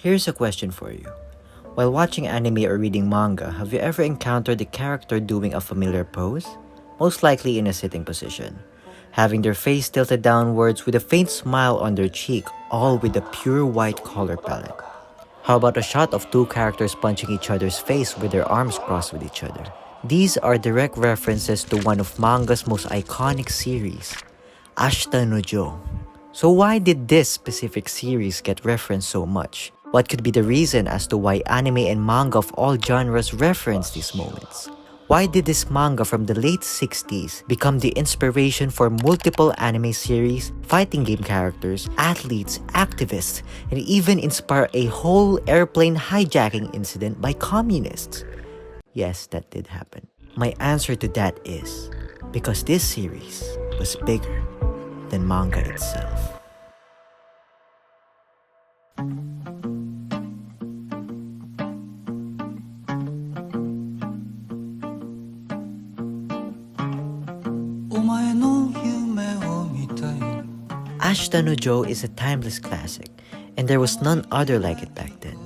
Here's a question for you. While watching anime or reading manga, have you ever encountered a character doing a familiar pose? Most likely in a sitting position, having their face tilted downwards with a faint smile on their cheek, all with a pure white color palette. How about a shot of two characters punching each other's face with their arms crossed with each other? These are direct references to one of manga's most iconic series, Ashita no Joe. So why did this specific series get referenced so much? What could be the reason as to why anime and manga of all genres reference these moments? Why did this manga from the late 60s become the inspiration for multiple anime series, fighting game characters, athletes, activists, and even inspire a whole airplane hijacking incident by communists? Yes, that did happen. My answer to that is because this series was bigger than manga itself. Ashita no Joe is a timeless classic, and there was none other like it back then.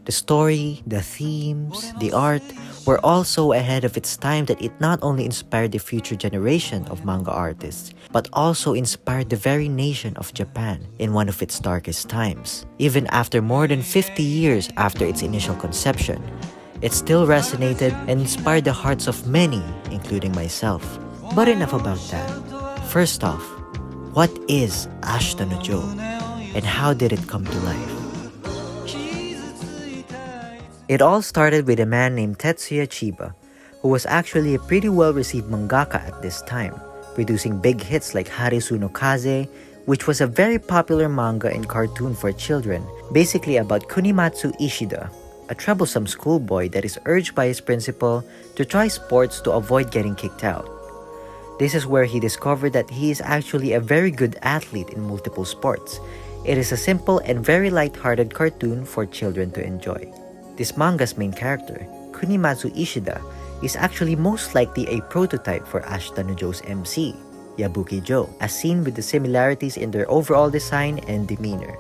The story, the themes, the art were all so ahead of its time that it not only inspired the future generation of manga artists, but also inspired the very nation of Japan in one of its darkest times. Even after more than 50 years after its initial conception, it still resonated and inspired the hearts of many, including myself. But enough about that. First off, what is Ashita no Joe, and how did it come to life? It all started with a man named Tetsuya Chiba, who was actually a pretty well-received mangaka at this time, producing big hits like Harisu no Kaze, which was a very popular manga and cartoon for children, basically about Kunimatsu Ishida, a troublesome schoolboy that is urged by his principal to try sports to avoid getting kicked out. This is where he discovered that he is actually a very good athlete in multiple sports. It is a simple and very light-hearted cartoon for children to enjoy. This manga's main character, Kunimatsu Ishida, is actually most likely a prototype for Ashita no Joe's MC, Yabuki Joe, as seen with the similarities in their overall design and demeanor.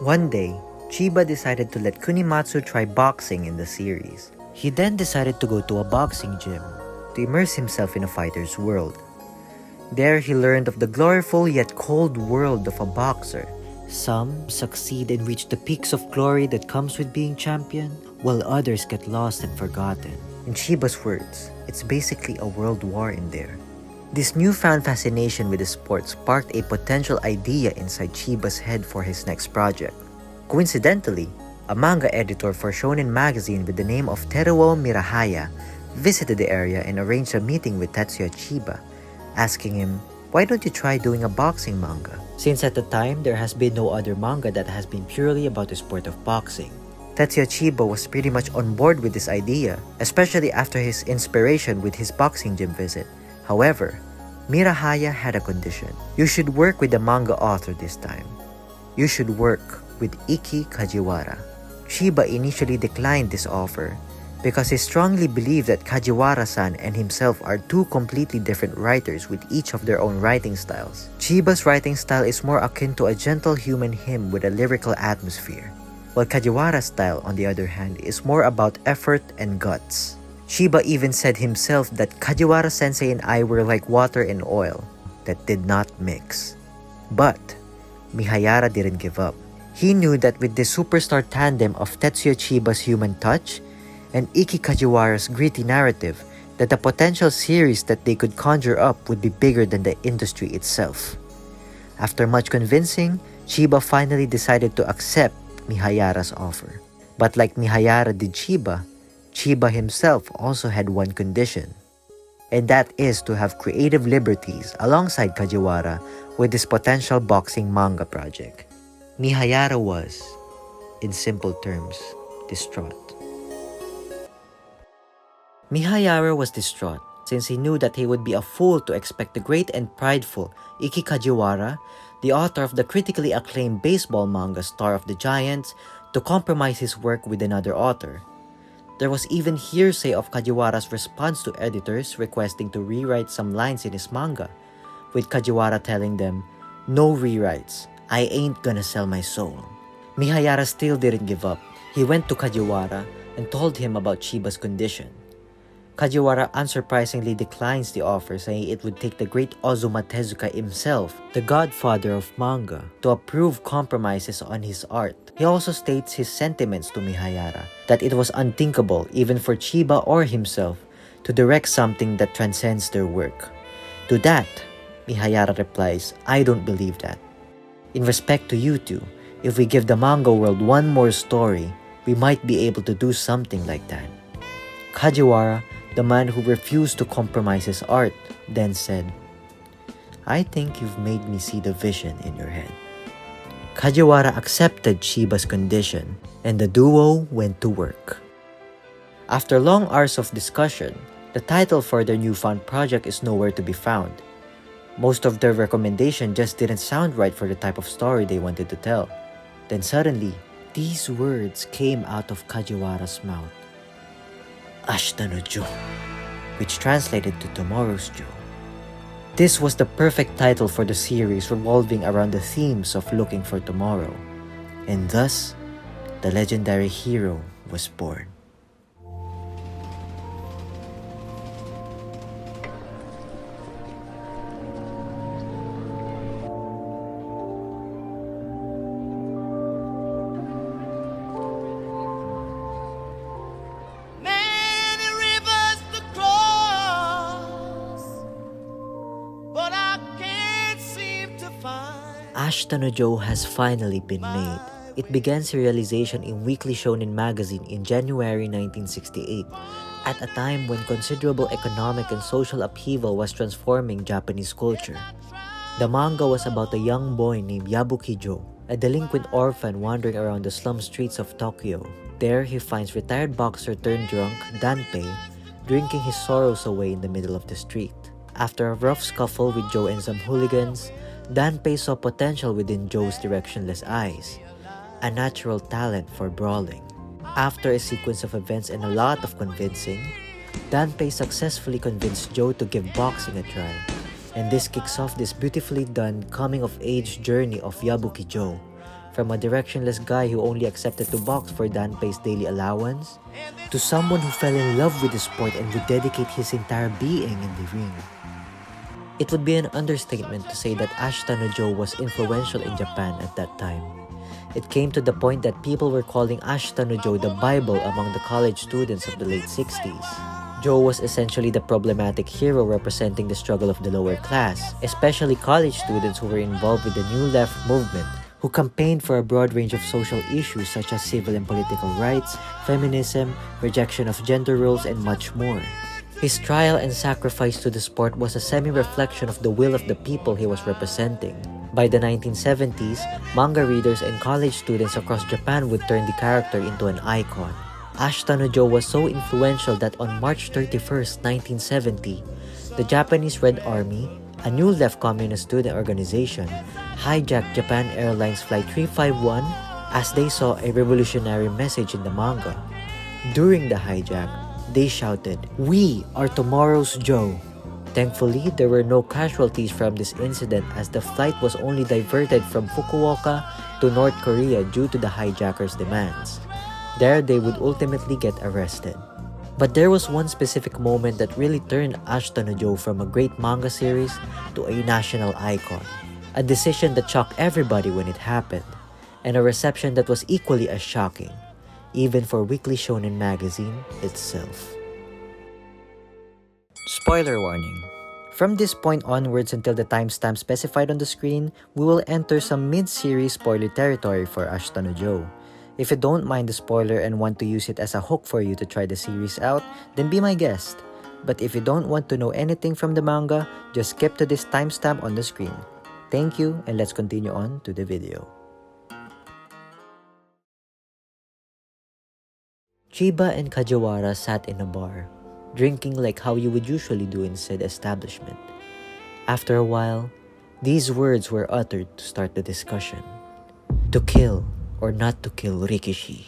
One day, Chiba decided to let Kunimatsu try boxing in the series. He then decided to go to a boxing gym to immerse himself in a fighter's world. There he learned of the gloriful yet cold world of a boxer. Some succeed and reach the peaks of glory that comes with being champion, while others get lost and forgotten. In Chiba's words, it's basically a world war in there. This newfound fascination with the sport sparked a potential idea inside Chiba's head for his next project. Coincidentally, a manga editor for Shonen magazine with the name of Teruo Mirahaya visited the area and arranged a meeting with Tetsuya Chiba, asking him, "Why don't you try doing a boxing manga?" Since at the time, there has been no other manga that has been purely about the sport of boxing. Tetsuya Chiba was pretty much on board with this idea, especially after his inspiration with his boxing gym visit. However, Mirahaya had a condition. You should work with the manga author this time. You should work with Iki Kajiwara. Chiba initially declined this offer because he strongly believed that Kajiwara-san and himself are two completely different writers with each of their own writing styles. Chiba's writing style is more akin to a gentle human hymn with a lyrical atmosphere, while Kajiwara's style, on the other hand, is more about effort and guts. Chiba even said himself that Kajiwara-sensei and I were like water and oil that did not mix. But Mihayara didn't give up. He knew that with the superstar tandem of Tetsuya Chiba's human touch and Iki Kajiwara's gritty narrative, that the potential series that they could conjure up would be bigger than the industry itself. After much convincing, Chiba finally decided to accept Mihayara's offer. But like Mihayara did Chiba, Chiba himself also had one condition, and that is to have creative liberties alongside Kajiwara with this potential boxing manga project. Mihayara was, in simple terms, distraught. Mihayara was distraught since he knew that he would be a fool to expect the great and prideful Iki Kajiwara, the author of the critically acclaimed baseball manga Star of the Giants, to compromise his work with another author. There was even hearsay of Kajiwara's response to editors requesting to rewrite some lines in his manga, with Kajiwara telling them, "No rewrites, I ain't gonna sell my soul." Mihayara still didn't give up. He went to Kajiwara and told him about Chiba's condition. Kajiwara unsurprisingly declines the offer, saying it would take the great Ozuma Tezuka himself, the godfather of manga, to approve compromises on his art. He also states his sentiments to Mihayara, that it was unthinkable even for Chiba or himself to direct something that transcends their work. To that, Mihayara replies, "I don't believe that. In respect to you two, if we give the manga world one more story, we might be able to do something like that." Kajiwara, the man who refused to compromise his art, then said, "I think you've made me see the vision in your head." Kajiwara accepted Chiba's condition, and the duo went to work. After long hours of discussion, the title for their newfound project is nowhere to be found. Most of their recommendation just didn't sound right for the type of story they wanted to tell. Then suddenly, these words came out of Kajiwara's mouth. "Ashita no Jo," which translated to tomorrow's Joe. This was the perfect title for the series revolving around the themes of looking for tomorrow. And thus, the legendary hero was born. Ashita no Jo has finally been made. It began serialization in Weekly Shonen magazine in January 1968, at a time when considerable economic and social upheaval was transforming Japanese culture. The manga was about a young boy named Yabuki Jo, a delinquent orphan wandering around the slum streets of Tokyo. There, he finds retired boxer turned drunk Danpei drinking his sorrows away in the middle of the street. After a rough scuffle with Jo and some hooligans, Danpei saw potential within Jo's directionless eyes, a natural talent for brawling. After a sequence of events and a lot of convincing, Danpei successfully convinced Jo to give boxing a try, and this kicks off this beautifully done coming-of-age journey of Yabuki Jo, from a directionless guy who only accepted to box for Danpei's daily allowance, to someone who fell in love with the sport and would dedicate his entire being in the ring. It would be an understatement to say that Ashita no Jo was influential in Japan at that time. It came to the point that people were calling Ashita no Jo the Bible among the college students of the late 60s. Jo was essentially the problematic hero representing the struggle of the lower class, especially college students who were involved with the New Left movement, who campaigned for a broad range of social issues such as civil and political rights, feminism, rejection of gender roles, and much more. His trial and sacrifice to the sport was a semi-reflection of the will of the people he was representing. By the 1970s, manga readers and college students across Japan would turn the character into an icon. Ashita no Jo was so influential that on March 31st, 1970, the Japanese Red Army, a new left communist student organization, hijacked Japan Airlines Flight 351 as they saw a revolutionary message in the manga. During the hijack, they shouted, "We are tomorrow's Joe." Thankfully, there were no casualties from this incident as the flight was only diverted from Fukuoka to North Korea due to the hijackers' demands. There, they would ultimately get arrested. But there was one specific moment that really turned Ashita no Jo from a great manga series to a national icon. A decision that shocked everybody when it happened, and a reception that was equally as shocking, even for Weekly Shonen magazine itself. Spoiler warning. From this point onwards until the timestamp specified on the screen, we will enter some mid-series spoiler territory for Ashita no Jo. If you don't mind the spoiler and want to use it as a hook for you to try the series out, then be my guest. But if you don't want to know anything from the manga, just skip to this timestamp on the screen. Thank you, and let's continue on to the video. Chiba and Kajiwara sat in a bar, drinking like how you would usually do in said establishment. After a while, these words were uttered to start the discussion. To kill or not to kill Rikishi.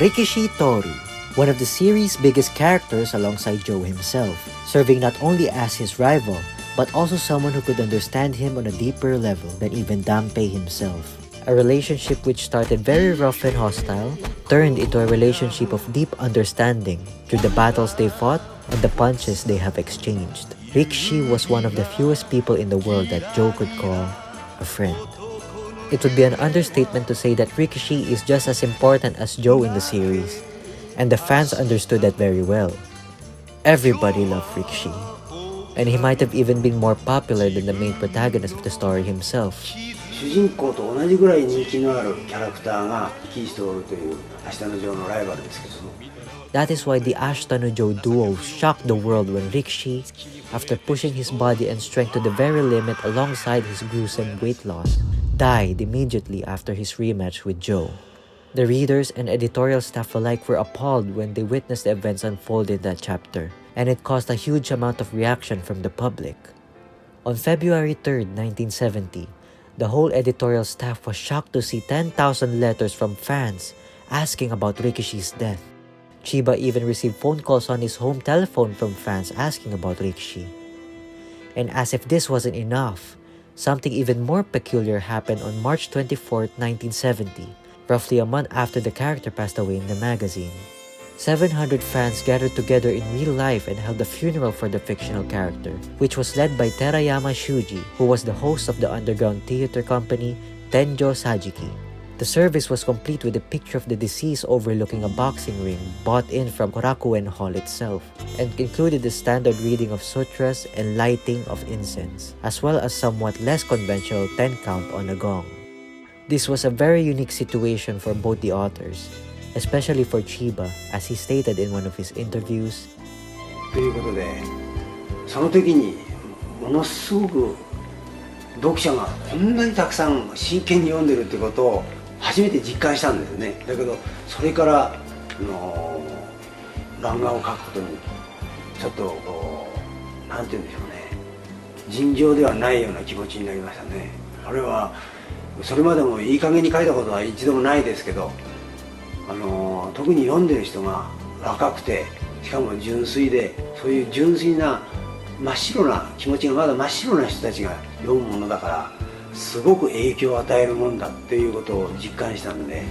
Rikishi Toru, one of the series' biggest characters alongside Joe himself, serving not only as his rival, but also someone who could understand him on a deeper level than even Dampei himself. A relationship which started very rough and hostile turned into a relationship of deep understanding through the battles they fought and the punches they have exchanged. Rikishi was one of the fewest people in the world that Joe could call a friend. It would be an understatement to say that Rikishi is just as important as Joe in the series, and the fans understood that very well. Everybody loved Rikishi, and he might have even been more popular than the main protagonist of the story himself. 主人公と同じぐらい人気のあるキャラクターがキーしておるという明日のジョーのライバルですけども。That is why the Ashita no Joe duo shocked the world when Rikishi, after pushing his body and strength to the very limit alongside his gruesome weight loss, died immediately after his rematch with Joe. The readers and editorial staff alike were appalled when they witnessed the events unfold in that chapter, and it caused a huge amount of reaction from the public. On February 3rd, 1970, the whole editorial staff was shocked to see 10,000 letters from fans asking about Rikishi's death. Chiba even received phone calls on his home telephone from fans asking about Rikishi. And as if this wasn't enough, something even more peculiar happened on March 24th, 1970, roughly a month after the character passed away in the magazine. 700 fans gathered together in real life and held a funeral for the fictional character, which was led by Terayama Shuji, who was the host of the underground theater company Tenjo Sajiki. The service was complete with a picture of the deceased overlooking a boxing ring bought in from Korakuen Hall itself, and included the standard reading of sutras and lighting of incense, as well as somewhat less conventional 10 count on a gong. This was a very unique situation for both the authors, especially for Chiba, as he stated in one of his interviews. ということで、その時にものすごく読者がこんなにたくさん真剣に読んでるってことを初めて実感したんですね。だけどそれから漫画を描くことにちょっとなんて言うんでしょうね、尋常ではないような気持ちになりましたね。あれはそれまでもいい加減に書いたことは一度もないですけど、特に読んでる人が若くて、しかも純粋で、そういう純粋な真っ白な気持ちがまだ真っ白な人たちが読むものだから、すごく影響を与えるもんだっていうことを実感したんで。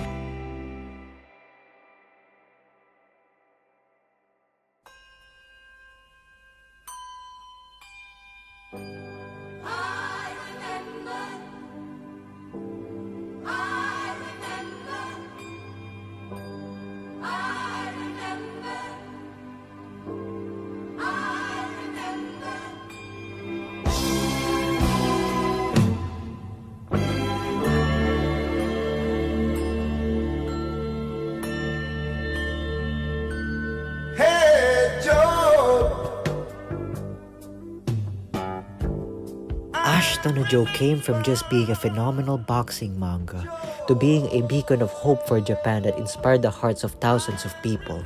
Ashita no Joe came from just being a phenomenal boxing manga to being a beacon of hope for Japan that inspired the hearts of thousands of people.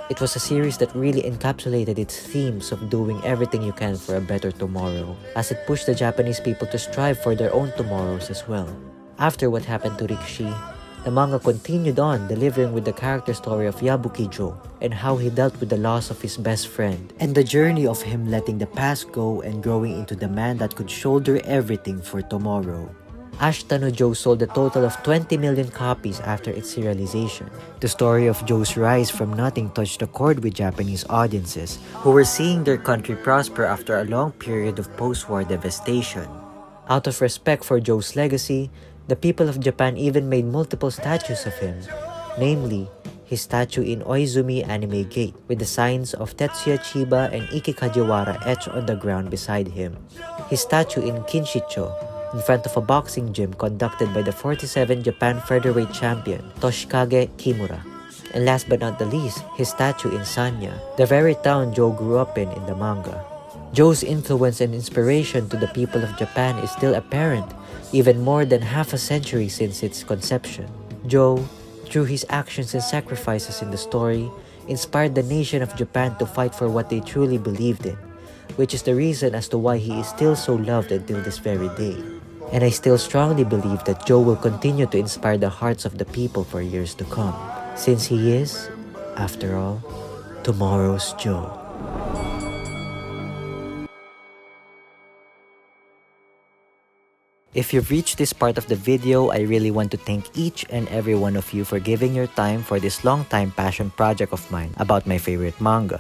It was a series that really encapsulated its themes of doing everything you can for a better tomorrow, as it pushed the Japanese people to strive for their own tomorrows as well. After what happened to Rikishi, the manga continued on delivering with the character story of Yabuki Joe and how he dealt with the loss of his best friend, and the journey of him letting the past go and growing into the man that could shoulder everything for tomorrow. Ashita no Joe sold a total of 20 million copies after its serialization. The story of Joe's rise from nothing touched a chord with Japanese audiences, who were seeing their country prosper after a long period of post-war devastation. Out of respect for Joe's legacy, the people of Japan even made multiple statues of him, namely his statue in Oizumi Anime Gate with the signs of Tetsuya Chiba and Ikki Kajiwara etched on the ground beside him, his statue in Kinshicho in front of a boxing gym conducted by the 47 Japan featherweight champion Toshikage Kimura, and last but not the least, his statue in Sanya, the very town Joe grew up in the manga. Joe's influence and inspiration to the people of Japan is still apparent even more than half a century since its conception. Joe, through his actions and sacrifices in the story, inspired the nation of Japan to fight for what they truly believed in, which is the reason as to why he is still so loved until this very day. And I still strongly believe that Joe will continue to inspire the hearts of the people for years to come, since he is, after all, tomorrow's Joe. If you've reached this part of the video, I really want to thank each and every one of you for giving your time for this long-time passion project of mine about my favorite manga.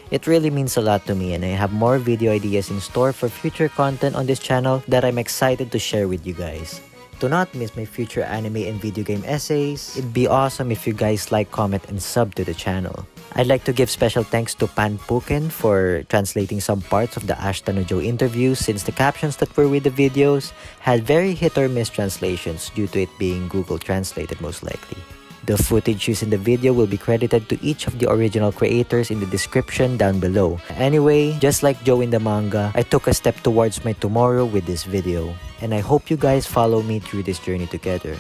It really means a lot to me, and I have more video ideas in store for future content on this channel that I'm excited to share with you guys. To not miss my future anime and video game essays, it'd be awesome if you guys like, comment, and sub to the channel. I'd like to give special thanks to Pan Puken for translating some parts of the Ashita no Joe interview, since the captions that were with the videos had very hit or miss translations due to it being Google translated most likely. The footage used in the video will be credited to each of the original creators in the description down below. Anyway, just like Joe in the manga, I took a step towards my tomorrow with this video, and I hope you guys follow me through this journey together.